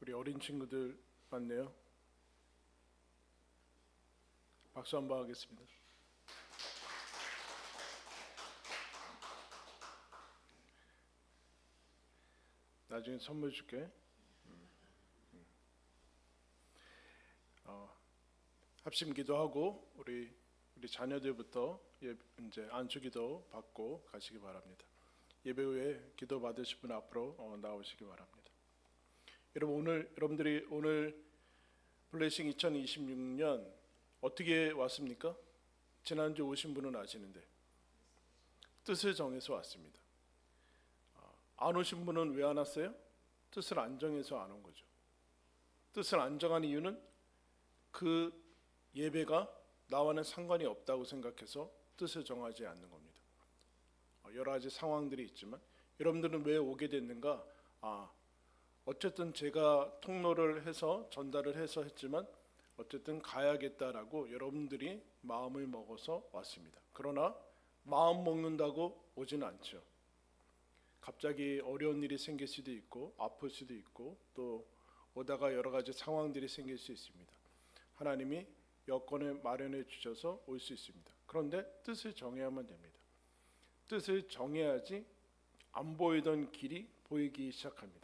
우리 어린 친구들 많네요. 박수 한번 하겠습니다. 나중에 선물 줄게. 합심 기도하고 우리 자녀들부터 이제 안수기도 받고 가시기 바랍니다. 예배 후에 기도 받으실 분 앞으로 나오시기 바랍니다. 여러분들이 오늘 블레싱 2026년 어떻게 왔습니까? 지난주 오신 분은 아시는데 뜻을 정해서 왔습니다. 안 오신 분은 왜 안 왔어요? 뜻을 안 정해서 안 온 거죠. 뜻을 안 정한 이유는 그 예배가 나와는 상관이 없다고 생각해서 뜻을 정하지 않는 겁니다. 여러 가지 상황들이 있지만 여러분들은 왜 오게 됐는가? 어쨌든 제가 통로를 해서 전달을 해서 했지만 어쨌든 가야겠다라고 여러분들이 마음을 먹어서 왔습니다. 그러나 마음 먹는다고 오지는 않죠. 갑자기 어려운 일이 생길 수도 있고 아플 수도 있고 또 오다가 여러 가지 상황들이 생길 수 있습니다. 하나님이 여건을 마련해 주셔서 올 수 있습니다. 그런데 뜻을 정해야만 됩니다. 뜻을 정해야지 안 보이던 길이 보이기 시작합니다.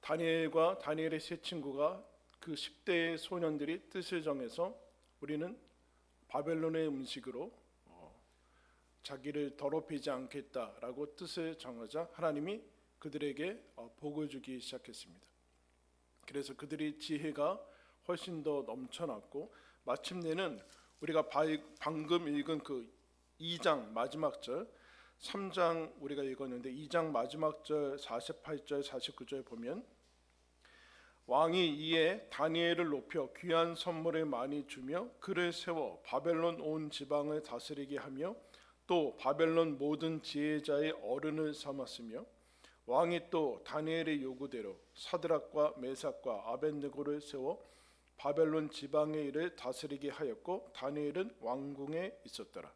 다니엘과 다니엘의 세 친구가 그 10대의 소년들이 뜻을 정해서 우리는 바벨론의 음식으로 자기를 더럽히지 않겠다라고 뜻을 정하자 하나님이 그들에게 복을 주기 시작했습니다. 그래서 그들의 지혜가 훨씬 더 넘쳐났고 마침내는 우리가 방금 읽은 그 2장 마지막 절 3장 우리가 읽었는데 2장 마지막 절 48절 49절 보면 왕이 이에 다니엘을 높여 귀한 선물을 많이 주며 그를 세워 바벨론 온 지방을 다스리게 하며 또 바벨론 모든 지혜자의 어른을 삼았으며 왕이 또 다니엘의 요구대로 사드락과 메삭과 아벳느고를 세워 바벨론 지방의 일을 다스리게 하였고 다니엘은 왕궁에 있었더라.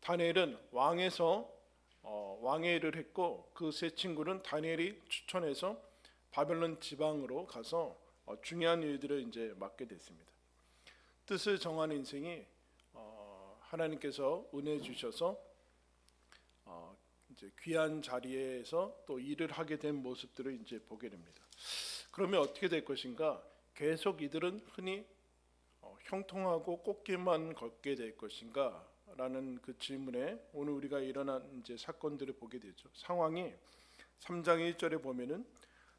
다니엘은 왕에서 왕의 일을 했고 그 세 친구는 다니엘이 추천해서 바벨론 지방으로 가서 중요한 일들을 이제 맡게 됐습니다. 뜻을 정한 인생이 하나님께서 은혜 주셔서 이제 귀한 자리에서 또 일을 하게 된 모습들을 이제 보게 됩니다. 그러면 어떻게 될 것인가? 계속 이들은 흔히 형통하고 꽃길만 걷게 될 것인가? 라는 그 질문에 오늘 우리가 일어난 이제 사건들을 보게 되죠. 상황이 3장 1절에 보면은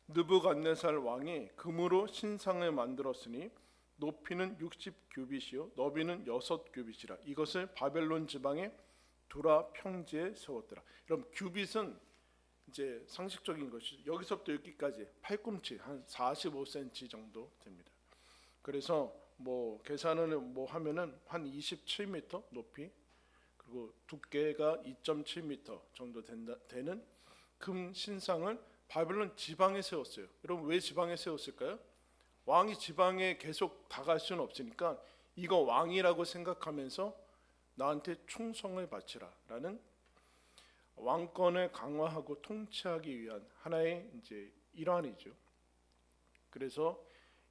느부갓네살 왕이 금으로 신상을 만들었으니 높이는 60규빗이요 너비는 6규빗이라 이것을 바벨론 지방의 두라 평지에 세웠더라. 그럼 규빗은 이제 상식적인 것이 여기서부터 여기까지 팔꿈치 한 45cm 정도 됩니다. 그래서 뭐 계산을 하면은 한 27m 높이 그리고 두께가 2.7m 정도 되는 금 신상을 바벨론 지방에 세웠어요. 여러분 왜 지방에 세웠을까요? 왕이 지방에 계속 다갈 수는 없으니까 이거 왕이라고 생각하면서 나한테 충성을 바치라 라는 왕권을 강화하고 통치하기 위한 하나의 이제 일환이죠. 그래서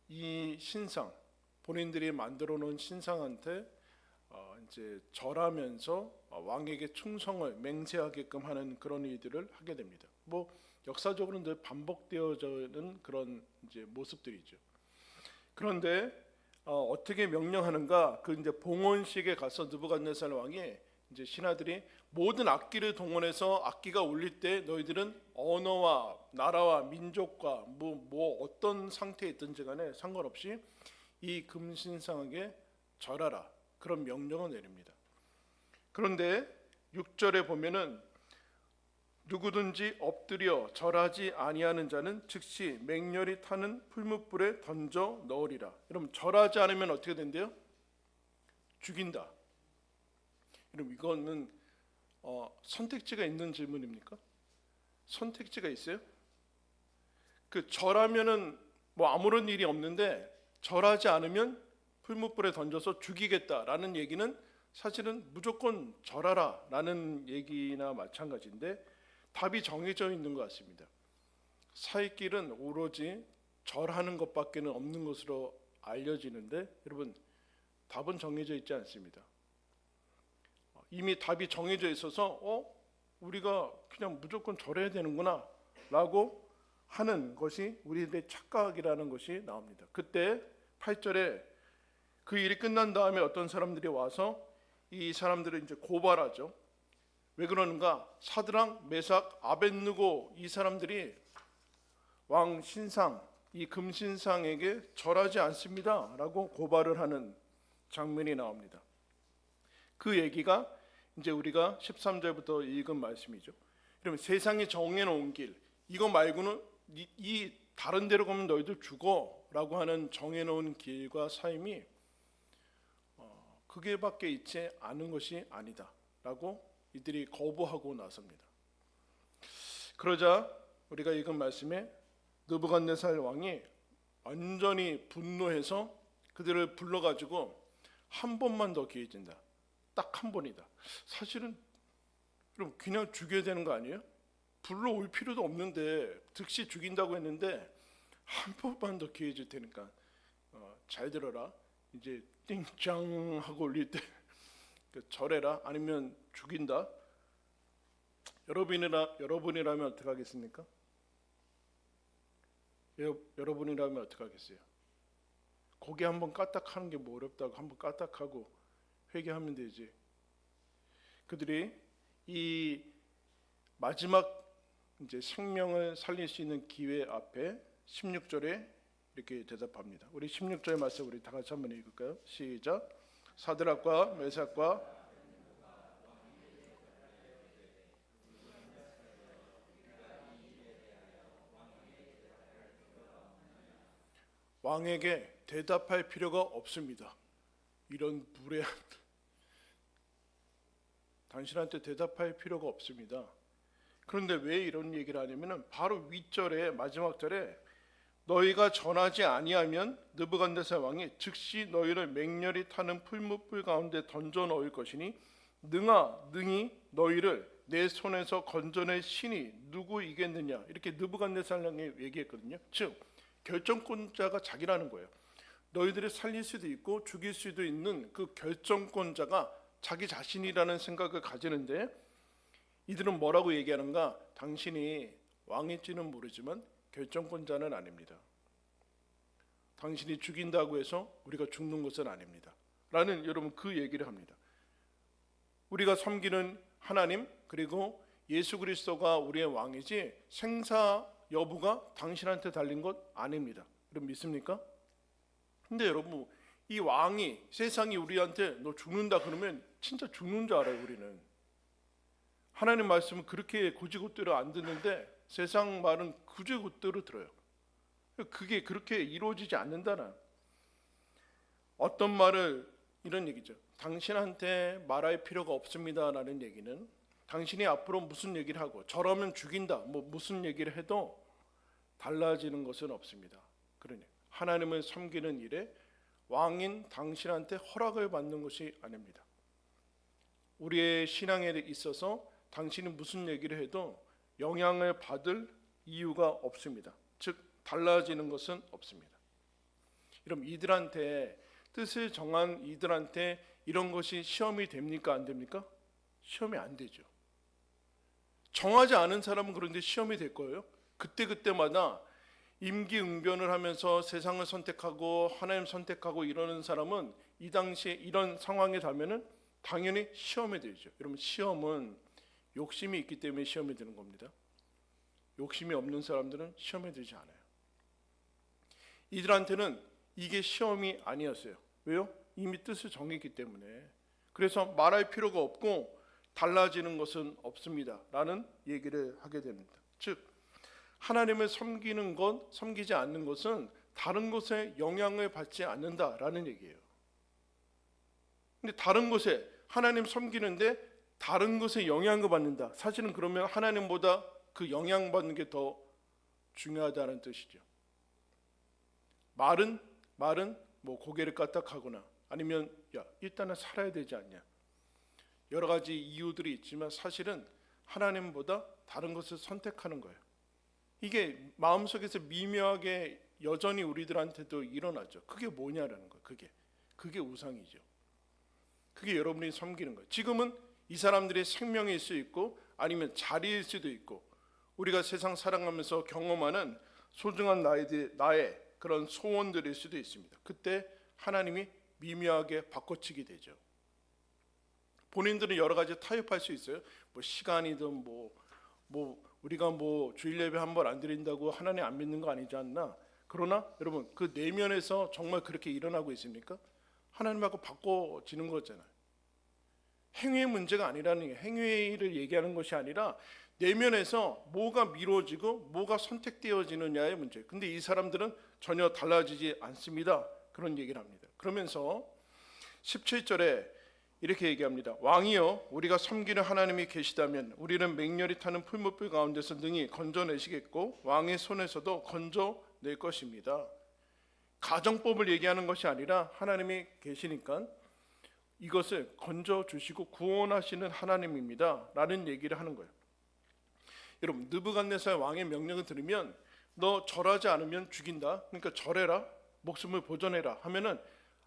이 신상 본인들이 만들어 놓은 신상한테 이제 절하면서 왕에게 충성을 맹세하게끔 하는 그런 일들을 하게 됩니다. 뭐 역사적으로는 늘 반복되어지는 그런 이제 모습들이죠. 그런데 어떻게 명령하는가? 그 이제 봉헌식에 가서 느부갓네살 왕이 이제 신하들이 모든 악기를 동원해서 악기가 울릴 때 너희들은 언어와 나라와 민족과 뭐 어떤 상태에 있든지 간에 상관없이 이 금신상에게 절하라 그런 명령을 내립니다. 그런데 6절에 보면은 누구든지 엎드려 절하지 아니하는 자는 즉시 맹렬히 타는 풀무불에 던져 넣으리라. 여러분 절하지 않으면 어떻게 된대요? 죽인다. 여러분 이거는 선택지가 있는 질문입니까? 선택지가 있어요? 그 절하면은 뭐 아무런 일이 없는데 절하지 않으면 풀무불에 던져서 죽이겠다라는 얘기는 사실은 무조건 절하라라는 얘기나 마찬가지인데 답이 정해져 있는 것 같습니다. 살 길은 오로지 절하는 것밖에는 없는 것으로 알려지는데 여러분 답은 정해져 있지 않습니다. 이미 답이 정해져 있어서 우리가 그냥 무조건 절해야 되는구나 라고 하는 것이 우리들의 착각이라는 것이 나옵니다. 그때 8절에 그 일이 끝난 다음에 어떤 사람들이 와서 이 사람들을 이제 고발하죠. 왜 그러는가? 사드락, 메삭, 아벳느고 이 사람들이 왕 신상, 이 금신상에게 절하지 않습니다 라고 고발을 하는 장면이 나옵니다. 그 얘기가 이제 우리가 13절부터 읽은 말씀이죠. 그러면 세상이 정해놓은 길, 이거 말고는 이 다른 데로 가면 너희들 죽어 라고 하는 정해놓은 길과 삶이 그게 밖에 있지 않은 것이 아니다 라고 이들이 거부하고 나섭니다. 그러자 우리가 읽은 말씀에 느부갓네살 왕이 완전히 분노해서 그들을 불러가지고 한 번만 더 기회 준다. 딱 한 번이다. 사실은 그럼 그냥 죽여야 되는 거 아니에요? 불러올 필요도 없는데 즉시 죽인다고 했는데 한 번만 더 기회 줄 테니까 잘 들어라. 이제 띵짱 하고 올릴 때 절해라 아니면 죽인다. 여러분이라면 어떻게 하겠습니까? 여러분이라면 어떻게 하겠어요? 고개 한번 까딱하는 게 뭐 어렵다고 한번 까딱하고 회개하면 되지. 그들이 이 마지막 이제 생명을 살릴 수 있는 기회 앞에 16절에 이렇게 대답합니다. 우리 16절 말씀 우리 다 같이 한번 읽을까요? 시작. 사드락과 메삭과 왕에게 대답할 필요가 없습니다. 이런 무례한 당신한테 대답할 필요가 없습니다. 그런데 왜 이런 얘기를 하냐면은 바로 윗절에 마지막 절에 너희가 전하지 아니하면 느부갓네살 왕이 즉시 너희를 맹렬히 타는 풀무불 가운데 던져 넣을 것이니 능히 너희를 내 손에서 건져낼 신이 누구이겠느냐 이렇게 느부갓네살 왕이 얘기했거든요. 즉 결정권자가 자기라는 거예요. 너희들을 살릴 수도 있고 죽일 수도 있는 그 결정권자가 자기 자신이라는 생각을 가지는데 이들은 뭐라고 얘기하는가? 당신이 왕일지는 모르지만 결정권자는 아닙니다. 당신이 죽인다고 해서 우리가 죽는 것은 아닙니다. 라는 여러분 그 얘기를 합니다. 우리가 섬기는 하나님 그리고 예수 그리스도가 우리의 왕이지 생사 여부가 당신한테 달린 것 아닙니다. 여러분 믿습니까? 근데 여러분 이 왕이 세상이 우리한테 너 죽는다 그러면 진짜 죽는 줄 알아요. 우리는 하나님 말씀은 그렇게 곧이곧대로 안 듣는데 세상 말은 곧이곧대로 들어요. 그게 그렇게 이루어지지 않는다는 어떤 말을 이런 얘기죠. 당신한테 말할 필요가 없습니다라는 얘기는 당신이 앞으로 무슨 얘기를 하고 저러면 죽인다 뭐 무슨 얘기를 해도 달라지는 것은 없습니다. 그러니 하나님을 섬기는 일에 왕인 당신한테 허락을 받는 것이 아닙니다. 우리의 신앙에 있어서 당신이 무슨 얘기를 해도 영향을 받을 이유가 없습니다. 즉 달라지는 것은 없습니다. 그럼 이들한테 뜻을 정한 이들한테 이런 것이 시험이 됩니까? 안 됩니까? 시험이 안 되죠. 정하지 않은 사람은 그런데 시험이 될 거예요. 그때마다 임기응변을 하면서 세상을 선택하고 하나님 선택하고 이러는 사람은 이 당시에 이런 상황에 닿으면은 당연히 시험이 되죠. 여러분 시험은 욕심이 있기 때문에 시험이 되는 겁니다. 욕심이 없는 사람들은 시험에 들지 않아요. 이들한테는 이게 시험이 아니었어요. 왜요? 이미 뜻을 정했기 때문에. 그래서 말할 필요가 없고 달라지는 것은 없습니다 라는 얘기를 하게 됩니다. 즉 하나님을 섬기는 것, 섬기지 않는 것은 다른 것에 영향을 받지 않는다라는 얘기예요. 근데 다른 것에 하나님 섬기는데 다른 것에 영향을 받는다. 사실은 그러면 하나님보다 그 영향받는 게 더 중요하다는 뜻이죠. 말은 뭐 고개를 까딱하거나 아니면 야 일단은 살아야 되지 않냐. 여러 가지 이유들이 있지만 사실은 하나님보다 다른 것을 선택하는 거예요. 이게 마음속에서 미묘하게 여전히 우리들한테도 일어나죠. 그게 뭐냐라는 거예요. 그게 우상이죠. 그게 여러분이 섬기는 거예요. 지금은 이 사람들의 생명일 수 있고 아니면 자리일 수도 있고 우리가 세상 살아가면서 경험하는 소중한 나의 그런 소원들일 수도 있습니다. 그때 하나님이 미묘하게 바꿔치기 되죠. 본인들은 여러 가지 타협할 수 있어요. 뭐 시간이든 뭐 우리가 뭐 주일 예배 한 번 안 드린다고 하나님 안 믿는 거 아니지 않나? 그러나 여러분 그 내면에서 정말 그렇게 일어나고 있습니까? 하나님하고 바꿔지는 거잖아요. 행위의 문제가 아니라는 게 행위를 얘기하는 것이 아니라 내면에서 뭐가 미뤄지고 뭐가 선택되어지느냐의 문제. 근데 이 사람들은 전혀 달라지지 않습니다. 그런 얘기를 합니다. 그러면서 17절에 이렇게 얘기합니다. 왕이여 우리가 섬기는 하나님이 계시다면 우리는 맹렬히 타는 풀무불 가운데서 능히 건져내시겠고 왕의 손에서도 건져낼 것입니다. 가정법을 얘기하는 것이 아니라 하나님이 계시니까 이것을 건져주시고 구원하시는 하나님입니다 라는 얘기를 하는 거예요. 여러분 느부갓네살 왕의 명령을 들으면 너 절하지 않으면 죽인다, 그러니까 절해라, 목숨을 보존해라 하면은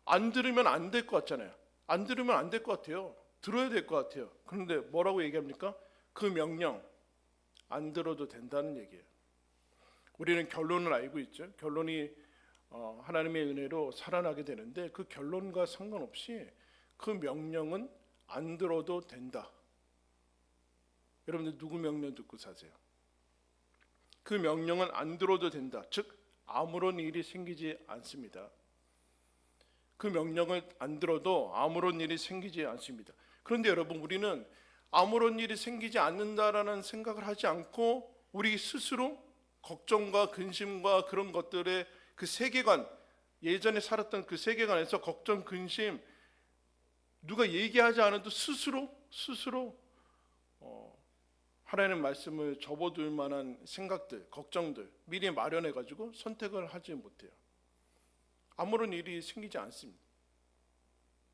안 들으면 안 될 것 같잖아요. 안 들으면 안 될 것 같아요. 들어야 될 것 같아요. 그런데 뭐라고 얘기합니까? 그 명령 안 들어도 된다는 얘기예요. 우리는 결론을 알고 있죠. 결론이 하나님의 은혜로 살아나게 되는데 그 결론과 상관없이 그 명령은 안 들어도 된다. 여러분들 누구 명령 듣고 사세요? 그 명령은 안 들어도 된다. 즉 아무런 일이 생기지 않습니다. 그 명령을 안 들어도 아무런 일이 생기지 않습니다. 그런데 여러분 우리는 아무런 일이 생기지 않는다라는 생각을 하지 않고 우리 스스로 걱정과 근심과 그런 것들의 그 세계관, 예전에 살았던 그 세계관에서 걱정, 근심, 누가 얘기하지 않아도 스스로 하나님 말씀을 접어둘 만한 생각들, 걱정들 미리 마련해 가지고 선택을 하지 못해요. 아무런 일이 생기지 않습니다.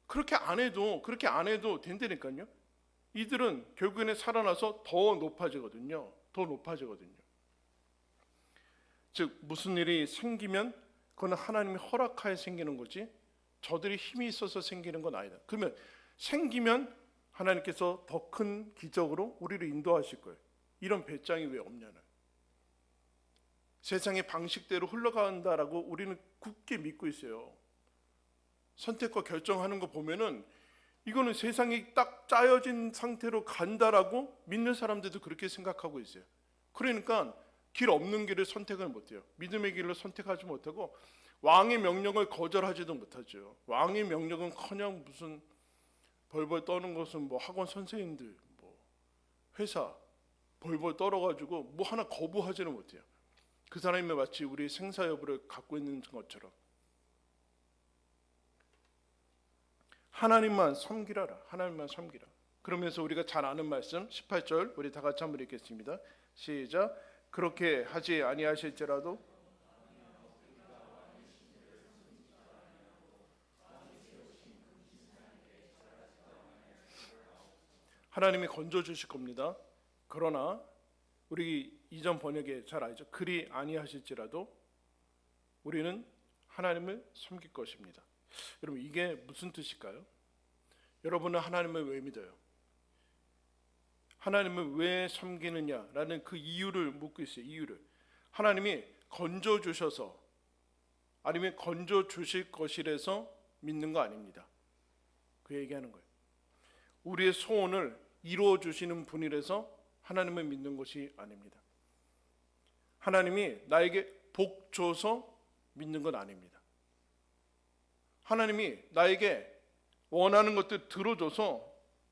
그렇게 안 해도 된다니까요. 이들은 결국에는 살아나서 더 높아지거든요. 즉 무슨 일이 생기면 그건 하나님이 허락하에 생기는 거지 저들이 힘이 있어서 생기는 건 아니다. 그러면 생기면 하나님께서 더 큰 기적으로 우리를 인도하실 거예요. 이런 배짱이 왜 없냐는. 세상의 방식대로 흘러간다라고 우리는 굳게 믿고 있어요. 선택과 결정하는 거 보면은 이거는 세상이 딱 짜여진 상태로 간다라고 믿는 사람들도 그렇게 생각하고 있어요. 그러니까 길 없는 길을 선택을 못해요. 믿음의 길을 선택하지 못하고 왕의 명령을 거절하지도 못하죠. 왕의 명령은커녕 무슨 벌벌 떠는 것은 뭐 학원 선생님들, 뭐 회사 벌벌 떨어가지고 뭐 하나 거부하지는 못해요. 그 사람이 마치 우리 생사 여부를 갖고 있는 것처럼 하나님만 섬기라. 그러면서 우리가 잘 아는 말씀 18절 우리 다 같이 한번 읽겠습니다. 시작. 그렇게 하지 아니하실지라도 하나님이 건져주실 겁니다. 그러나 우리 이전 번역에 잘 알죠. 그리 아니하실지라도 우리는 하나님을 섬길 것입니다. 여러분 이게 무슨 뜻일까요? 여러분은 하나님을 왜 믿어요? 하나님을 왜 섬기느냐라는 그 이유를 묻고 있어요. 이유를. 하나님이 건져주셔서 아니면 건져주실 것이라서 믿는 거 아닙니다. 그 얘기하는 거예요. 우리의 소원을 이루어 주시는 분이라서 하나님을 믿는 것이 아닙니다. 하나님이 나에게 복 줘서 믿는 건 아닙니다. 하나님이 나에게 원하는 것들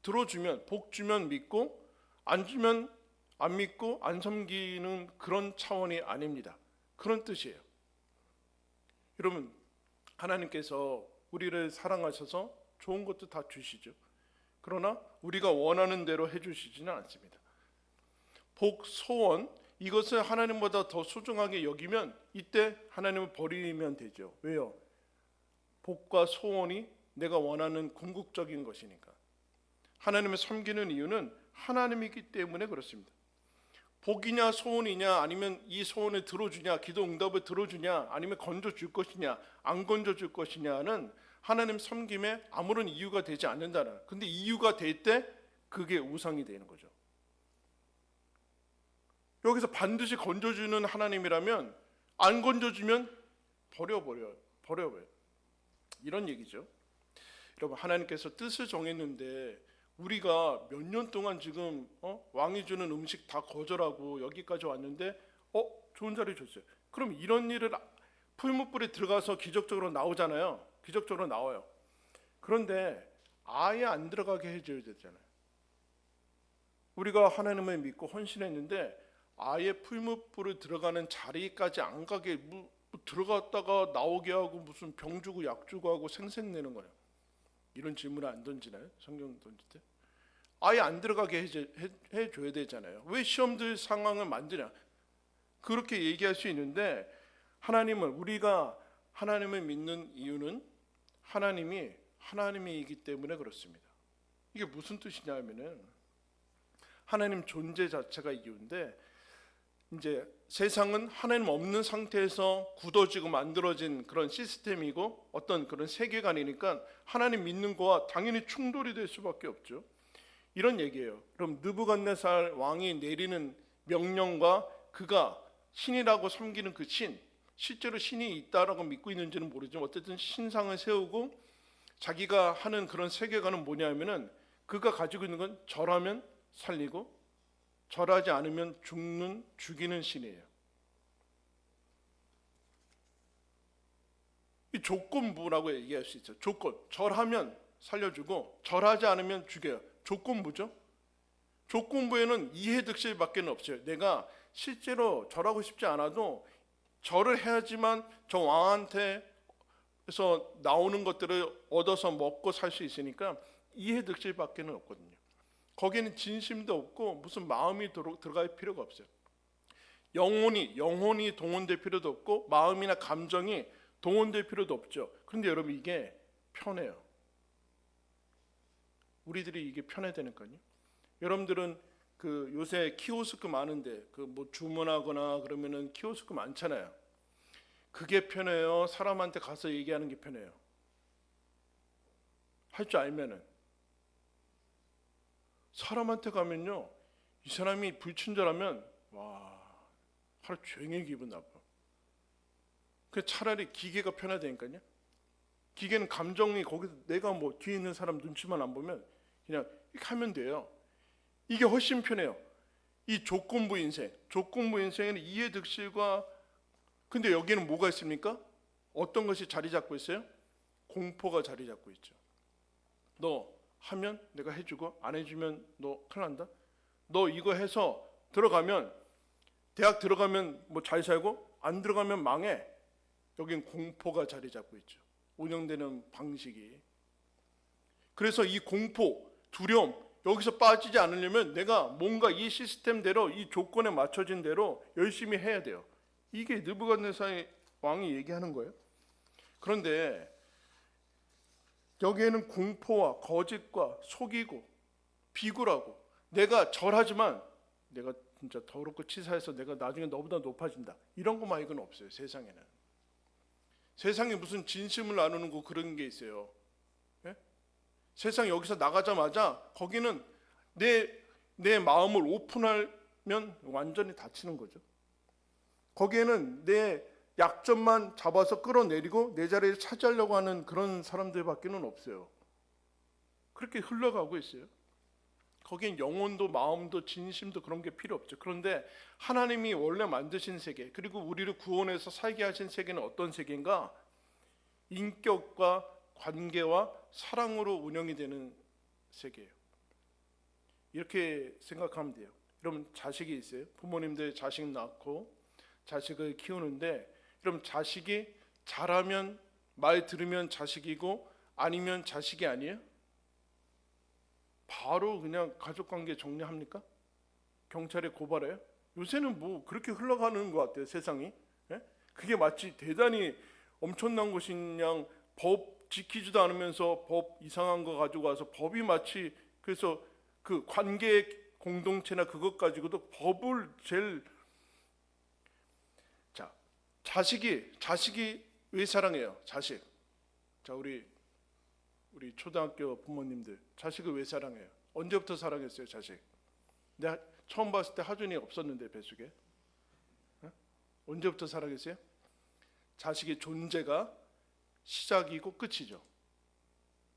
들어주면 복 주면 믿고 안 주면 안 믿고 안 섬기는 그런 차원이 아닙니다. 그런 뜻이에요. 여러분 하나님께서 우리를 사랑하셔서 좋은 것도 다 주시죠. 그러나 우리가 원하는 대로 해주시지는 않습니다. 복, 소원 이것을 하나님보다 더 소중하게 여기면 이때 하나님을 버리면 되죠. 왜요? 복과 소원이 내가 원하는 궁극적인 것이니까. 하나님을 섬기는 이유는 하나님이기 때문에 그렇습니다. 복이냐 소원이냐, 아니면 이 소원을 들어주냐, 기도 응답을 들어주냐, 아니면 건져줄 것이냐 안 건져줄 것이냐는 하나님 섬김에 아무런 이유가 되지 않는다는. 근데 이유가 될 때 그게 우상이 되는 거죠. 여기서 반드시 건져주는 하나님이라면 안 건져주면 버려버려요. 이런 얘기죠. 여러분, 하나님께서 뜻을 정했는데 우리가 몇 년 동안 지금 왕이 주는 음식 다 거절하고 여기까지 왔는데 좋은 자리 줬어요. 그럼 이런 일을 풀무불에 들어가서 기적적으로 나오잖아요. 기적적으로 나와요. 그런데 아예 안 들어가게 해줘야 되잖아요. 우리가 하나님을 믿고 헌신했는데 아예 풀무불에 들어가는 자리까지 안 가게 들어갔다가 나오게 하고 무슨 병 주고 약 주고 하고 생색내는 거예요. 이런 질문을 안 던지나요? 성경 던질 때? 아예 안 들어가게 해줘야 되잖아요. 왜 시험들 상황을 만드냐? 그렇게 얘기할 수 있는데, 우리가 하나님을 믿는 이유는 하나님이 하나님이기 때문에 그렇습니다. 이게 무슨 뜻이냐 하면은 하나님 존재 자체가 이유인데, 이제 세상은 하나님 없는 상태에서 굳어지고 만들어진 그런 시스템이고 어떤 그런 세계관이니까 하나님 믿는 거와 당연히 충돌이 될 수밖에 없죠. 이런 얘기예요. 그럼 느부갓네살 왕이 내리는 명령과 그가 신이라고 섬기는 그 신, 실제로 신이 있다라고 믿고 있는지는 모르지만 어쨌든 신상을 세우고 자기가 하는 그런 세계관은 뭐냐면은 그가 가지고 있는 건 절하면 살리고 절하지 않으면 죽이는 신이에요. 이 조건부라고 얘기할 수 있죠. 조건, 절하면 살려주고 절하지 않으면 죽여요. 조건부죠. 조건부에는 이해득실밖에 없어요. 내가 실제로 절하고 싶지 않아도 절을 해야지만 저 왕한테서 나오는 것들을 얻어서 먹고 살 수 있으니까 이해득실밖에 없거든요. 거기에는 진심도 없고 무슨 마음이 들어갈 필요가 없어요. 영혼이 동원될 필요도 없고 마음이나 감정이 동원될 필요도 없죠. 그런데 여러분, 이게 편해요. 우리들이 이게 편해되니까요. 여러분들은 그 요새 키오스크 많은데 그 뭐 주문하거나 그러면은 키오스크 많잖아요. 그게 편해요? 사람한테 가서 얘기하는 게 편해요? 할 줄 알면은. 사람한테 가면요, 이 사람이 불친절하면 와, 하루 종일 기분 나빠. 그 차라리 기계가 편하다니까요. 기계는 감정이 거기서 내가 뭐 뒤에 있는 사람 눈치만 안 보면 그냥 이렇게 하면 돼요. 이게 훨씬 편해요. 이 조건부 인생에는 이해득실과, 근데 여기는 뭐가 있습니까? 어떤 것이 자리 잡고 있어요? 공포가 자리 잡고 있죠. 너 하면 내가 해주고 안 해주면 너 큰일 난다. 너 이거 해서 들어가면 대학 들어가면 뭐 잘 살고 안 들어가면 망해. 여긴 공포가 자리 잡고 있죠. 운영되는 방식이. 그래서 이 공포, 두려움, 여기서 빠지지 않으려면 내가 뭔가 이 시스템대로, 이 조건에 맞춰진 대로 열심히 해야 돼요. 이게 느부갓네살 왕이 얘기하는 거예요. 그런데 여기에는 공포와 거짓과 속이고 비굴하고, 내가 절하지만 내가 진짜 더럽고 치사해서 내가 나중에 너보다 높아진다, 이런 거 말고는 없어요. 세상에 무슨 진심을 나누는 거 그런 게 있어요. 예? 세상 여기서 나가자마자 거기는 내 마음을 오픈하면 완전히 닫히는 거죠. 거기에는 내 약점만 잡아서 끌어내리고 내 자리를 차지하려고 하는 그런 사람들밖에는 없어요. 그렇게 흘러가고 있어요. 거기엔 영혼도 마음도 진심도 그런 게 필요 없죠. 그런데 하나님이 원래 만드신 세계, 그리고 우리를 구원해서 살게 하신 세계는 어떤 세계인가? 인격과 관계와 사랑으로 운영이 되는 세계예요. 이렇게 생각하면 돼요. 여러분, 자식이 있어요. 부모님들 자식 낳고 자식을 키우는데, 그럼 자식이 잘하면, 말 들으면 자식이고 아니면 자식이 아니에요? 바로 그냥 가족관계 정리합니까? 경찰에 고발해요? 요새는 뭐 그렇게 흘러가는 것 같아요, 세상이. 예? 그게 마치 대단히 엄청난 것인 양 법 지키지도 않으면서 법 이상한 거 가지고 와서 법이 마치, 그래서 그 공동체나 그것 가지고도 법을 자, 자식이 왜 사랑해요? 자식. 자, 우리 초등학교 부모님들 자식을 왜 사랑해요? 언제부터 사랑했어요, 자식? 내가 처음 봤을 때 하준이 없었는데 뱃속에. 언제부터 사랑했어요? 자식의 존재가 시작이고 끝이죠.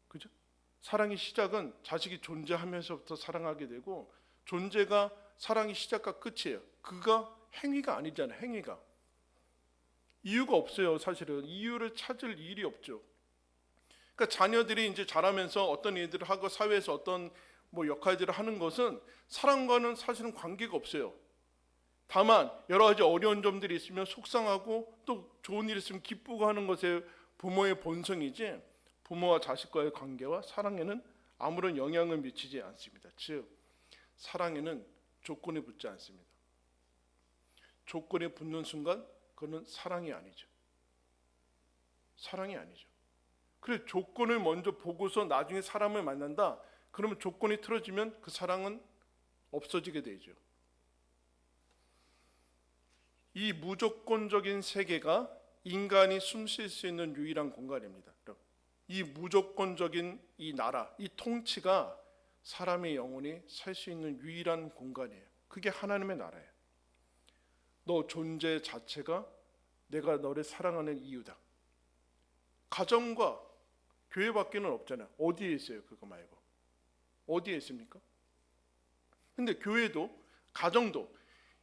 그죠? 사랑의 시작은 자식이 존재하면서부터 사랑하게 되고, 존재가 사랑의 시작과 끝이에요. 그가 행위가 아니잖아요. 행위가. 이유가 없어요. 사실은 이유를 찾을 일이 없죠. 그러니까 자녀들이 이제 자라면서 어떤 일들을 하고 사회에서 어떤 역할들을 하는 것은 사랑과는 사실은 관계가 없어요. 다만 여러 가지 어려운 점들이 있으면 속상하고 또 좋은 일이 있으면 기쁘고 하는 것에 부모의 본성이지, 부모와 자식과의 관계와 사랑에는 아무런 영향을 미치지 않습니다. 즉 사랑에는 조건이 붙지 않습니다. 조건이 붙는 순간 그거는 사랑이 아니죠. 사랑이 아니죠. 그래, 조건을 먼저 보고서 나중에 사람을 만난다, 그러면 조건이 틀어지면 그 사랑은 없어지게 되죠. 이 무조건적인 세계가 인간이 숨 쉴 수 있는 유일한 공간입니다. 이 무조건적인 이 나라, 이 통치가 사람의 영혼이 살 수 있는 유일한 공간이에요. 그게 하나님의 나라예요. 너 존재 자체가 내가 너를 사랑하는 이유다. 가정과 교회밖에는 없잖아요. 어디에 있어요? 그거 말고 어디에 있습니까? 근데 교회도 가정도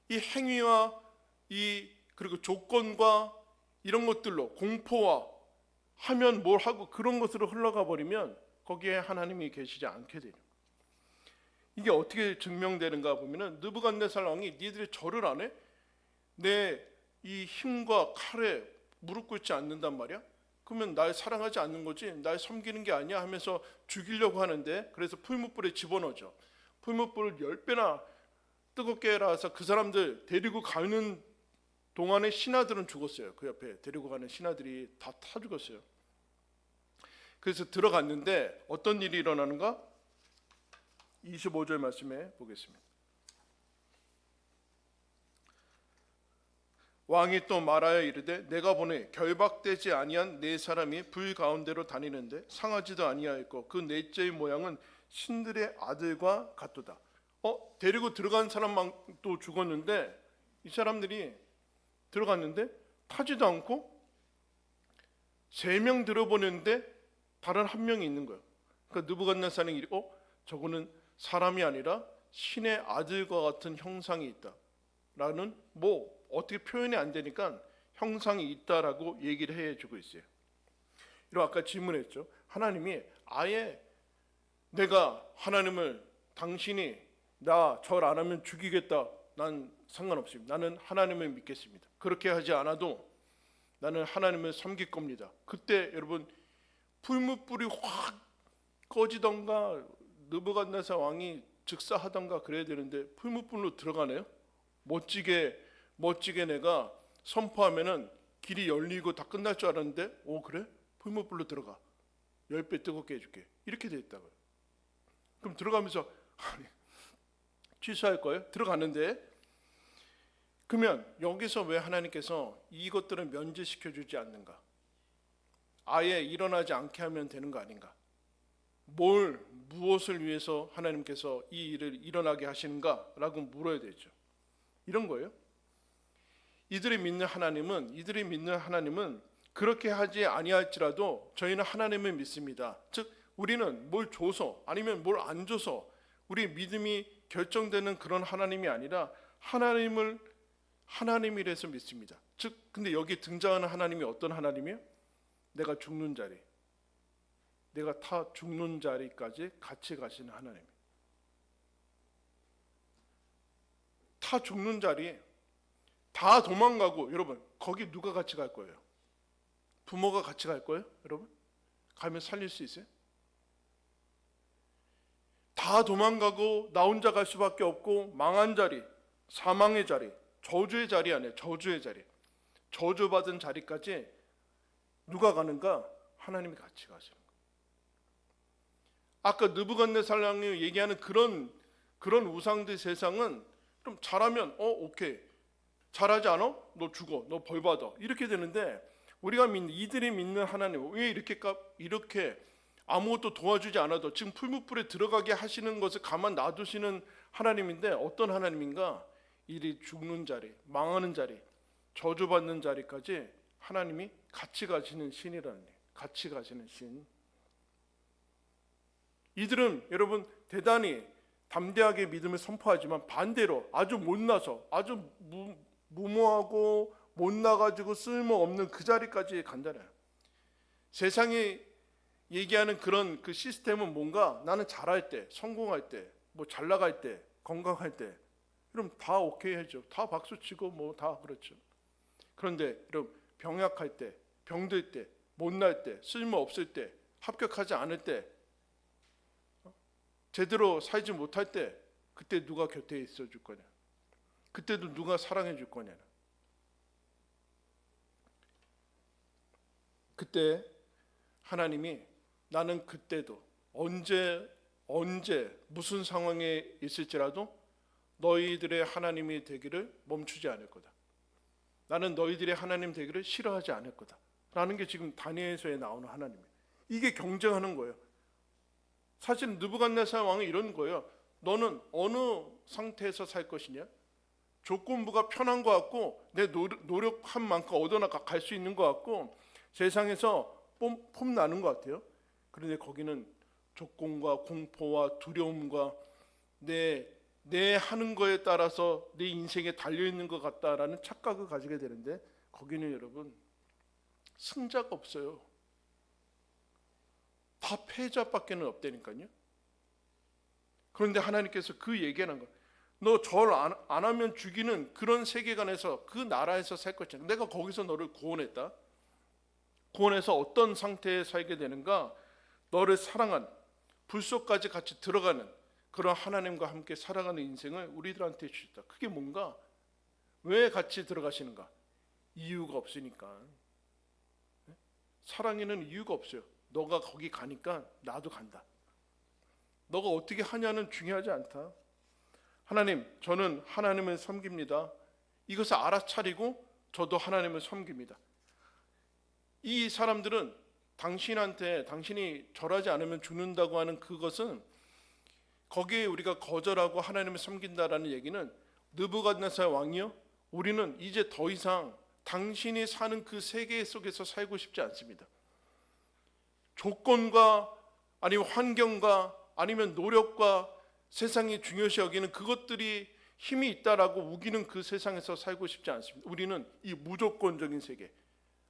이 행위와 그리고 조건과 이런 것들로 공포와 하면 뭘 하고 그런 것으로 흘러가 버리면 거기에 하나님이 계시지 않게 돼요. 이게 어떻게 증명되는가 보면은 느부갓네살 왕이 니들이 절을 안 해? 내 이 힘과 칼에 무릎 꿇지 않는단 말이야? 그러면 날 사랑하지 않는 거지, 날 섬기는 게 아니야 하면서 죽이려고 하는데, 그래서 풀무불에 집어넣죠. 풀무불을 10배나 뜨겁게 해라서 그 사람들 데리고 가는 동안에 신하들은 죽었어요. 그 옆에 데리고 가는 신하들이 다 타 죽었어요. 그래서 들어갔는데 어떤 일이 일어나는가? 25절 말씀에 보겠습니다. 왕이 또 말하여 이르되 내가 보니 결박되지 아니한 네 사람이 불 가운데로 다니는데 상하지도 아니하였고 그 넷째의 모양은 신들의 아들과 같도다. 데리고 들어간 사람만 또 죽었는데 이 사람들이 들어갔는데 타지도 않고 3명 들어보는데 다른 한 명이 있는 거예요. 그러니까 느부갓네살이 저거는 사람이 아니라 신의 아들과 같은 형상이 있다라는 어떻게 표현이 안 되니까 형상이 있다라고 얘기를 해주고 있어요. 이런 아까 질문했죠. 하나님이 아예 내가 하나님을 당신이 나 절 안 하면 죽이겠다. 난 상관없습니다. 나는 하나님을 믿겠습니다. 그렇게 하지 않아도 나는 하나님을 섬길 겁니다. 그때 여러분 풀무불이 확 꺼지던가 느부갓네살 왕이 즉사하던가 그래야 되는데 풀무불로 들어가네요. 멋지게 내가 선포하면은 길이 열리고 다 끝날 줄 알았는데 그래? 풀무불로 들어가. 10배 뜨겁게 해줄게. 이렇게 돼 있다고요. 그럼 들어가면서 취소할 거예요? 들어가는데 그러면 여기서 왜 하나님께서 이것들을 면제시켜 주지 않는가? 아예 일어나지 않게 하면 되는 거 아닌가? 무엇을 위해서 하나님께서 이 일을 일어나게 하시는가라고 물어야 되죠. 이런 거예요. 이들이 믿는 하나님은 그렇게 하지 아니할지라도 저희는 하나님을 믿습니다. 즉 우리는 뭘 줘서 아니면 뭘 안 줘서 우리 믿음이 결정되는 그런 하나님이 아니라 하나님이라서 믿습니다. 즉 근데 여기 등장하는 하나님이 어떤 하나님이에요? 내가 죽는 자리, 내가 다 죽는 자리까지 같이 가시는 하나님. 다 죽는 자리, 다 도망가고 여러분 거기 누가 같이 갈 거예요? 부모가 같이 갈 거예요? 여러분 가면 살릴 수 있어요? 다 도망가고 나 혼자 갈 수밖에 없고 망한 자리, 사망의 자리, 저주의 자리 아니에요. 저주의 자리, 저주받은 자리까지 누가 가는가? 하나님이 같이 가시는 거예요. 아까 느부갓네살 왕이 얘기하는 그런 그런 우상들 세상은 좀 잘하면 오케이, 잘하지 않아? 너 죽어, 너 벌 받아, 이렇게 되는데, 우리가 이들이 믿는 하나님 왜 이렇게 아무것도 도와주지 않아도 지금 풀무불에 들어가게 하시는 것을 가만 놔두시는 하나님인데, 어떤 하나님인가? 이들이 죽는 자리, 망하는 자리, 저주받는 자리까지 하나님이 같이 가시는 신이라는 거예요. 같이 가시는 신. 이들은 여러분 대단히 담대하게 믿음을 선포하지만 반대로 아주 못나서 아주 무모하고 못나가지고 쓸모없는 그 자리까지 간다네요. 세상이 얘기하는 그런 그 시스템은 뭔가, 나는 잘할 때, 성공할 때, 뭐 잘 나갈 때, 건강할 때, 그럼 다 오케이 해줘. 다 박수 치고 뭐 다 그렇죠. 그런데 여러분 병약할 때, 병들 때, 못날 때, 쓸모 없을 때, 합격하지 않을 때, 제대로 살지 못할 때, 그때 누가 곁에 있어 줄 거냐? 그때도 누가 사랑해 줄 거냐? 그때 하나님이 나는 그때도 언제 무슨 상황에 있을지라도 너희들의 하나님이 되기를 멈추지 않을 거다. 나는 너희들의 하나님 되기를 싫어하지 않을 거다. 라는 게 지금 다니엘서에 나오는 하나님이에요. 이게 경쟁하는 거예요. 사실 느부갓네살 왕은 이런 거예요. 너는 어느 상태에서 살 것이냐? 조건부가 편한 것 같고 내 노력한 만큼 얻어나가 갈 수 있는 것 같고 세상에서 폼 나는 것 같아요. 그런데 거기는 조건과 공포와 두려움과 내 하는 거에 따라서 내 인생에 달려있는 것 같다라는 착각을 가지게 되는데, 거기는 여러분 승자가 없어요. 다 패자밖에는 없다니까요. 그런데 하나님께서 그 얘기하는 거예요. 너 절 안 하면 죽이는 그런 세계관에서, 그 나라에서 살 것이야. 내가 거기서 너를 구원했다. 구원해서 어떤 상태에 살게 되는가? 너를 사랑한, 불 속까지 같이 들어가는 그런 하나님과 함께 살아가는 인생을 우리들한테 주셨다. 그게 뭔가? 왜 같이 들어가시는가? 이유가 없으니까. 사랑에는 이유가 없어요. 너가 거기 가니까 나도 간다. 너가 어떻게 하냐는 중요하지 않다. 하나님, 저는 하나님을 섬깁니다. 이것을 알아차리고 저도 하나님을 섬깁니다. 이 사람들은 당신이 절하지 않으면 죽는다고 하는 그것은, 거기에 우리가 거절하고 하나님을 섬긴다라는 얘기는, 느부갓네살 왕이요, 우리는 이제 더 이상 당신이 사는 그 세계 속에서 살고 싶지 않습니다. 조건과 아니면 환경과 아니면 노력과 세상이 중요시 여기는 그것들이 힘이 있다라고 우기는 그 세상에서 살고 싶지 않습니다. 우리는 이 무조건적인 세계,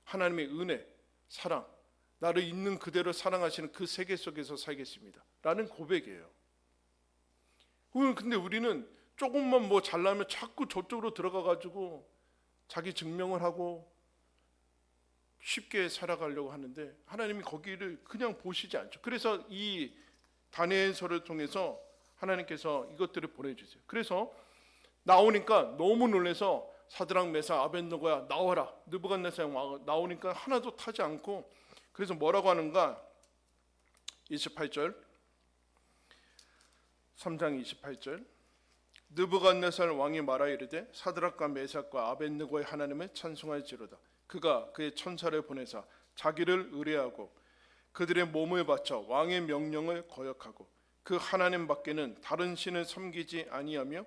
하나님의 은혜, 사랑, 나를 있는 그대로 사랑하시는 그 세계 속에서 살겠습니다 라는 고백이에요. 근데 우리는 조금만 뭐 잘나면 자꾸 저쪽으로 들어가가지고 자기 증명을 하고 쉽게 살아가려고 하는데, 하나님이 거기를 그냥 보시지 않죠. 그래서 이 다니엘서를 통해서 하나님께서 이것들을 보내주세요. 그래서 나오니까 너무 놀라서 사드락 메삭 아벳느고야 나와라, 느부갓네살 나오니까 하나도 타지 않고, 그래서 뭐라고 하는가? 28절, 3장 28절, 느부갓네살 왕이 말하 이르되 사드락과 메삭과 아벳느고의 하나님을 찬송할지로다. 그가 그의 천사를 보내사 자기를 의뢰하고 그들의 몸을 바쳐 왕의 명령을 거역하고 그 하나님 밖에는 다른 신을 섬기지 아니하며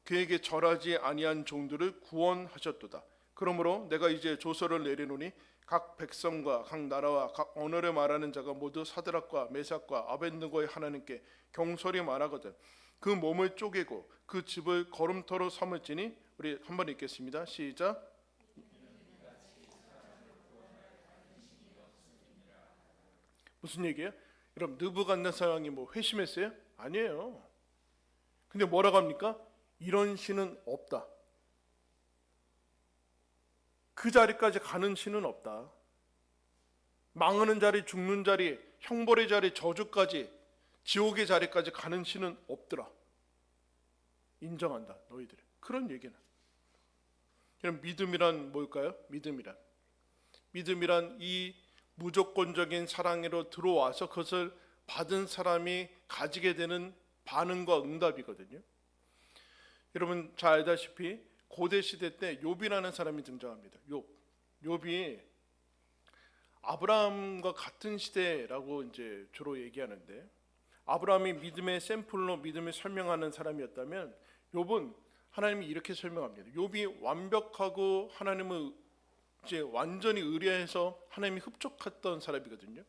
그에게 절하지 아니한 종들을 구원하셨도다. 그러므로 내가 이제 조서를 내리노니 각 백성과 각 나라와 각 언어를 말하는 자가 모두 사드락과 메삭과 아벳느고의 하나님께 경솔이 말하거든 그 몸을 쪼개고 그 집을 거름터로 삼을지니. 우리 한번 읽겠습니다. 시작. 무슨 얘기예요? 여러분, 느부갓네살 왕이 뭐 회심했어요? 아니에요. 근데 뭐라고 합니까? 이런 신은 없다. 그 자리까지 가는 신은 없다. 망하는 자리, 죽는 자리, 형벌의 자리, 저주까지, 지옥의 자리까지 가는 신은 없더라. 인정한다, 너희들. 그런 얘기는. 그럼 믿음이란 뭘까요? 믿음이란 이 무조건적인 사랑으로 들어와서 그것을 받은 사람이 가지게 되는 반응과 응답이거든요. 여러분 잘 알다시피 고대 시대 때 욥이라는 사람이 등장합니다. 욥이 아브라함과 같은 시대라고 이제 주로 얘기하는데, 아브라함이 믿음의 샘플로 믿음을 설명하는 사람이었다면 욥은 하나님이 이렇게 설명합니다. 욥이 완벽하고 하나님을 이제 완전히 의뢰해서 하나님이 흡족했던 사람이거든요.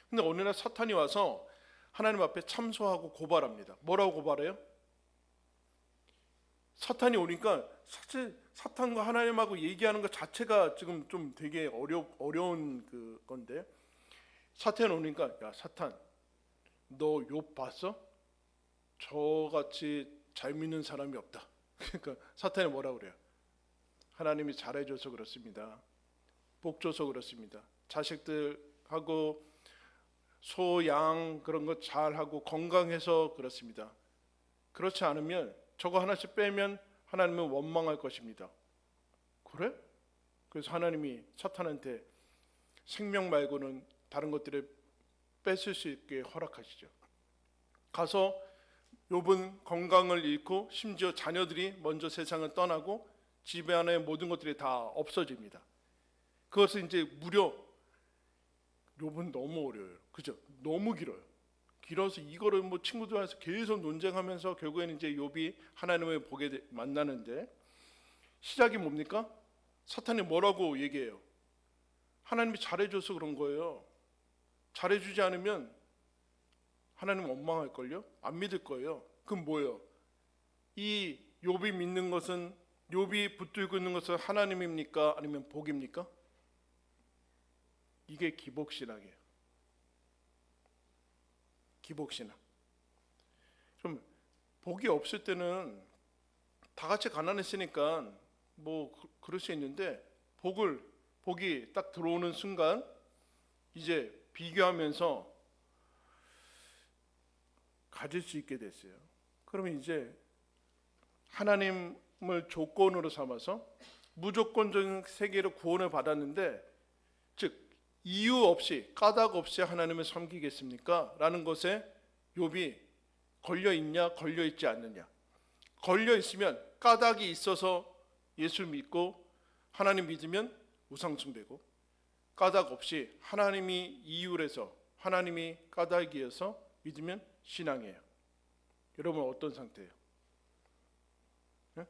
근데 어느 날 사탄이 와서 하나님 앞에 참소하고 고발합니다. 뭐라고 고발해요? 사탄이 오니까 사실 사탄과 하나님하고 얘기하는 것 자체가 지금 좀 되게 어려운 건데, 사탄이 오니까 야 사탄, 너 욥 봤어? 저같이 잘 믿는 사람이 없다. 그러니까 사탄이 뭐라고 그래요? 하나님이 잘해줘서 그렇습니다. 복 줘서 그렇습니다. 자식들하고 소, 양 그런 거 잘하고 건강해서 그렇습니다. 그렇지 않으면 저거 하나씩 빼면 하나님은 원망할 것입니다. 그래? 그래서 하나님이 사탄한테 생명 말고는 다른 것들을 뺏을 수 있게 허락하시죠. 가서 욥은 건강을 잃고 심지어 자녀들이 먼저 세상을 떠나고 집에 안에 모든 것들이 다 없어집니다. 그것은 이제 무려 욥은 너무 어려워요. 그죠? 너무 길어요. 길어서 이거를 뭐 친구들한테 계속 논쟁하면서 결국에는 이제 욥이 하나님을 만나는데, 시작이 뭡니까? 사탄이 뭐라고 얘기해요? 하나님이 잘해줘서 그런 거예요. 잘해주지 않으면 하나님 원망할걸요? 안 믿을 거예요. 그럼 뭐예요? 이 욥이 믿는 것은, 욥이 붙들고 있는 것은 하나님입니까? 아니면 복입니까? 이게 기복신앙이에요. 기복신앙. 좀 복이 없을 때는 다 같이 가난했으니까 뭐 그럴 수 있는데, 복이 딱 들어오는 순간 이제 비교하면서 가질 수 있게 됐어요. 그러면 이제 하나님을 조건으로 삼아서 무조건적인 세계로 구원을 받았는데, 즉 이유 없이 까닭 없이 하나님을 섬기겠습니까? 라는 것에 욥이 걸려있냐 걸려있지 않느냐. 걸려있으면 까닭이 있어서 예수를 믿고 하나님 믿으면 우상숭배고, 까닭 없이 하나님이 이유래서 하나님이 까닭이어서 믿으면 신앙이에요. 여러분은 어떤 상태예요? 네?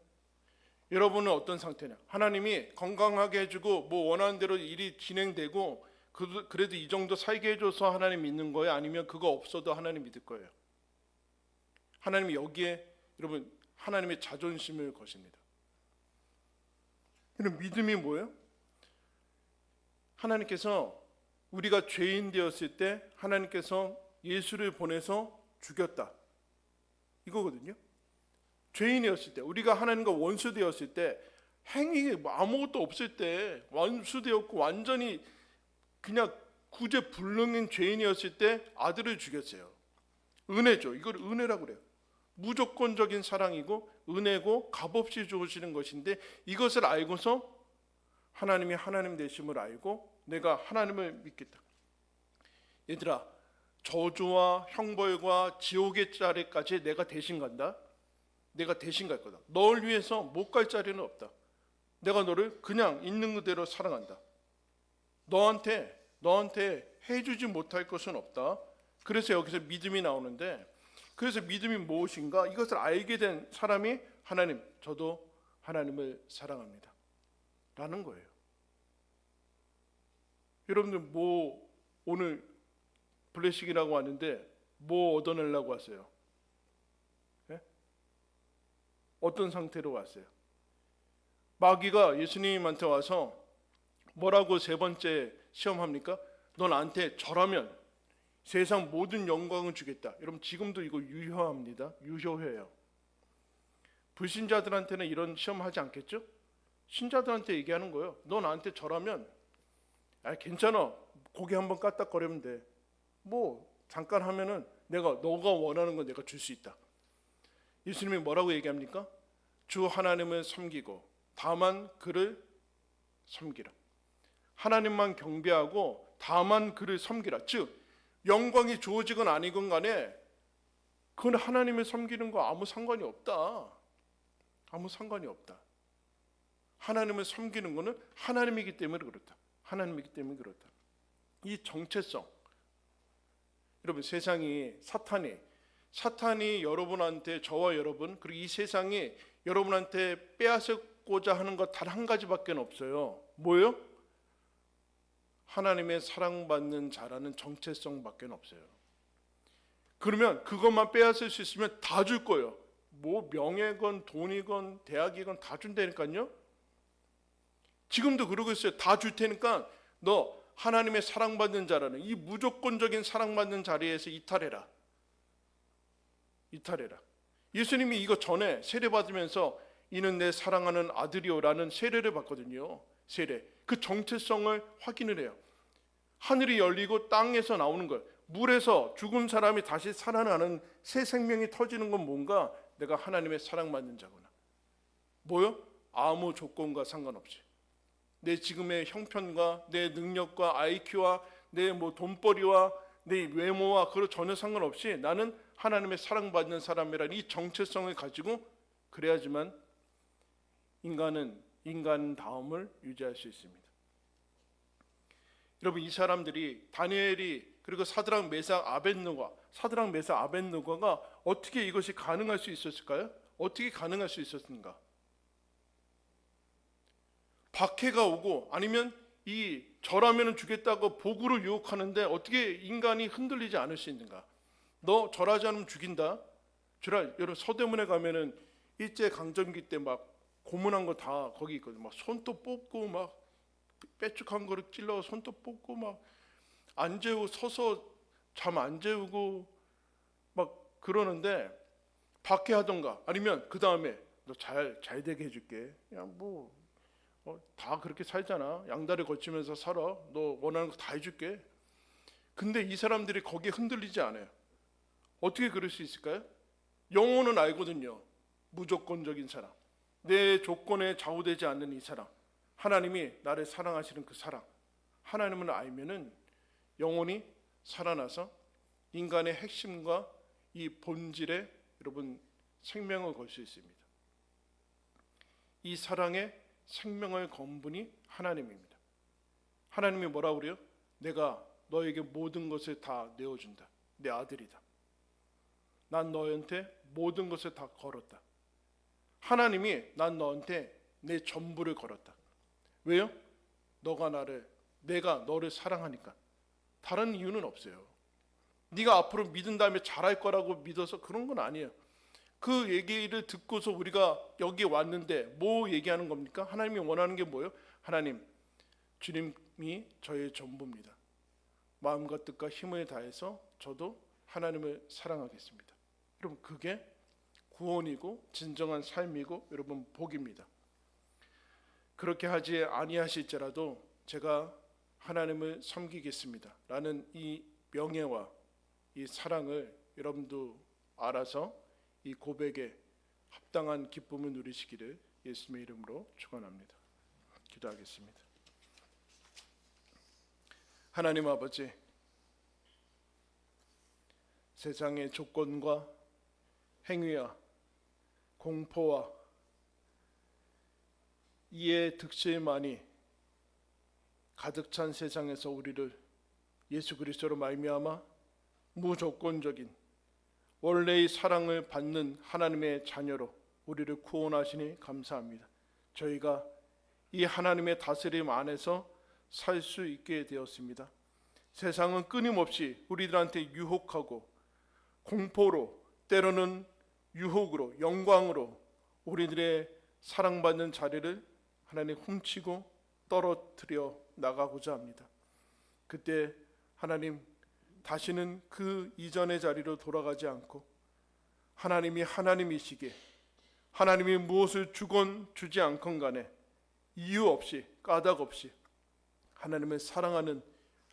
여러분은 어떤 상태냐? 하나님이 건강하게 해주고 뭐 원하는 대로 일이 진행되고 그래도 이 정도 살게 해줘서 하나님 믿는 거예요? 아니면 그거 없어도 하나님 믿을 거예요? 하나님이 여기에 여러분 하나님의 자존심을 거십니다. 그럼 믿음이 뭐예요? 하나님께서 우리가 죄인 되었을 때 하나님께서 예수를 보내서 죽였다, 이거거든요. 죄인이었을 때, 우리가 하나님과 원수 되었을 때, 행위 아무것도 없을 때 원수 되었고 완전히 그냥 구제불능인 죄인이었을 때 아들을 죽였어요. 은혜죠. 이걸 은혜라고 그래요. 무조건적인 사랑이고 은혜고 값없이 주시는 것인데, 이것을 알고서 하나님이 하나님 되심을 알고 내가 하나님을 믿겠다. 얘들아, 저주와 형벌과 지옥의 자리까지 내가 대신 간다. 내가 대신 갈 거다. 널 위해서 못 갈 자리는 없다. 내가 너를 그냥 있는 그대로 사랑한다. 너한테 해주지 못할 것은 없다. 그래서 여기서 믿음이 나오는데, 그래서 믿음이 무엇인가? 이것을 알게 된 사람이 하나님, 저도 하나님을 사랑합니다 라는 거예요. 여러분들 뭐 오늘 블레싱이라고 왔는데 뭐 얻어내려고 왔어요? 네? 어떤 상태로 왔어요? 마귀가 예수님한테 와서 뭐라고 세 번째 시험합니까? 너 나한테 절하면 세상 모든 영광을 주겠다. 여러분 지금도 이거 유효합니다. 유효해요. 불신자들한테는 이런 시험 하지 않겠죠? 신자들한테 얘기하는 거예요. 너 나한테 절하면 괜찮아, 고개 한번 까딱거리면 돼. 뭐 잠깐 하면은 너가 원하는 건 내가 줄 수 있다. 예수님이 뭐라고 얘기합니까? 주 하나님을 섬기고 다만 그를 섬기라. 하나님만 경배하고 다만 그를 섬기라. 즉 영광이 주어지건 아니건 간에 그건 하나님을 섬기는 거 아무 상관이 없다. 아무 상관이 없다. 하나님을 섬기는 거는 하나님이기 때문에 그렇다. 하나님이기 때문에 그렇다. 이 정체성. 여러분, 세상이 사탄이 여러분한테, 저와 여러분, 그리고 이 세상이 여러분한테 빼앗고자 하는 것 단 한 가지밖에 없어요. 뭐예요? 하나님의 사랑받는 자라는 정체성밖에 없어요. 그러면 그것만 빼앗을 수 있으면 다 줄 거예요. 뭐 명예건 돈이건 대학이건 다 준다니까요. 지금도 그러고 있어요. 다 줄 테니까 너 하나님의 사랑받는 자라는 이 무조건적인 사랑받는 자리에서 이탈해라. 예수님이 이거 전에 세례 받으면서 이는 내 사랑하는 아들이요라는 세례를 받거든요. 세례. 그 정체성을 확인을 해요. 하늘이 열리고 땅에서 나오는 것, 물에서 죽은 사람이 다시 살아나는 새 생명이 터지는 건 뭔가? 내가 하나님의 사랑받는 자구나. 뭐요? 아무 조건과 상관없이 내 지금의 형편과 내 능력과 IQ와 내 돈벌이와 내 외모와 그런 전혀 상관없이 나는 하나님의 사랑받는 사람이라는 이 정체성을 가지고 그래야지만 인간은 인간다움을 유지할 수 있습니다. 여러분, 이 사람들이 다니엘이 그리고 사드락 메삭 아벳느고가 어떻게 이것이 가능할 수 있었을까요? 어떻게 가능할 수 있었는가? 박해가 오고 아니면 이 절하면 주겠다고 복으로 유혹하는데 어떻게 인간이 흔들리지 않을 수 있는가? 너 절하지 않으면 죽인다. 여러분, 서대문에 가면은 일제 강점기 때 막 고문한 거 다 거기 있거든요. 막 손톱 뽑고 막 빼쭉한 거를 찔러 손톱 뽑고 막 안 재우고 서서 잠 안 재우고 막 그러는데 박해하던가 아니면 그 다음에 너 잘 되게 해줄게. 그냥 다 그렇게 살잖아. 양다리 거치면서 살아. 너 원하는 거 다 해줄게. 근데 이 사람들이 거기에 흔들리지 않아요. 어떻게 그럴 수 있을까요? 영혼은 알거든요. 무조건적인 사랑, 내 조건에 좌우되지 않는 이 사랑, 하나님이 나를 사랑하시는 그 사랑, 하나님을 알면은 영혼이 살아나서 인간의 핵심과 이 본질에 여러분 생명을 걸 수 있습니다. 이 사랑에 생명을 건 분이 하나님입니다. 하나님이 뭐라고 그래요? 내가 너에게 모든 것을 다 내어준다. 내 아들이다. 난 너한테 모든 것을 다 걸었다. 하나님이 난 너한테 내 전부를 걸었다. 왜요? 내가 너를 사랑하니까. 다른 이유는 없어요. 네가 앞으로 믿은 다음에 잘할 거라고 믿어서 그런 건 아니에요. 그 얘기를 듣고서 우리가 여기 왔는데 뭐 얘기하는 겁니까? 하나님이 원하는 게 뭐예요? 하나님, 주님이 저의 전부입니다. 마음과 뜻과 힘을 다해서 저도 하나님을 사랑하겠습니다. 여러분, 그게 구원이고 진정한 삶이고 여러분 복입니다. 그렇게 하지 아니하실지라도 제가 하나님을 섬기겠습니다 라는 이 명예와 이 사랑을 여러분도 알아서 이 고백에 합당한 기쁨을 누리시기를 예수님의 이름으로 축원합니다. 기도하겠습니다. 하나님 아버지, 세상의 조건과 행위와 공포와 이의 득실만이 가득 찬 세상에서 우리를 예수 그리스도로 말미암아 무조건적인 원래의 사랑을 받는 하나님의 자녀로 우리를 구원하시니 감사합니다. 저희가 이 하나님의 다스림 안에서 살 수 있게 되었습니다. 세상은 끊임없이 우리들한테 유혹하고 공포로, 때로는 유혹으로, 영광으로 우리들의 사랑받는 자리를 하나님 훔치고 떨어뜨려 나가고자 합니다. 그때 하나님, 다시는 그 이전의 자리로 돌아가지 않고 하나님이 하나님이시기에 하나님이 무엇을 주건 주지 않건 간에 이유 없이 까닭 없이 하나님을 사랑하는,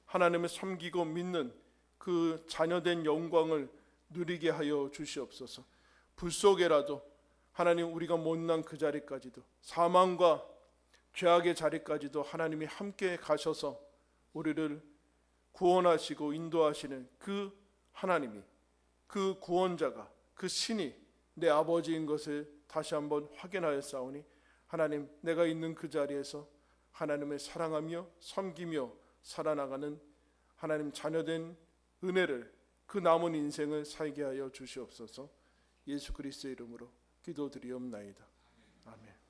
하나님을 섬기고 믿는 그 자녀된 영광을 누리게 하여 주시옵소서. 불 속에라도 하나님, 우리가 못난 그 자리까지도, 사망과 죄악의 자리까지도 하나님이 함께 가셔서 우리를 구원하시고 인도하시는 그 하나님이, 그 구원자가 그 신이 내 아버지인 것을 다시 한번 확인하였사오니 하나님, 내가 있는 그 자리에서 하나님을 사랑하며 섬기며 살아나가는 하나님 자녀된 은혜를, 그 남은 인생을 살게 하여 주시옵소서. 예수 그리스도의 이름으로 기도드리옵나이다. 아멘.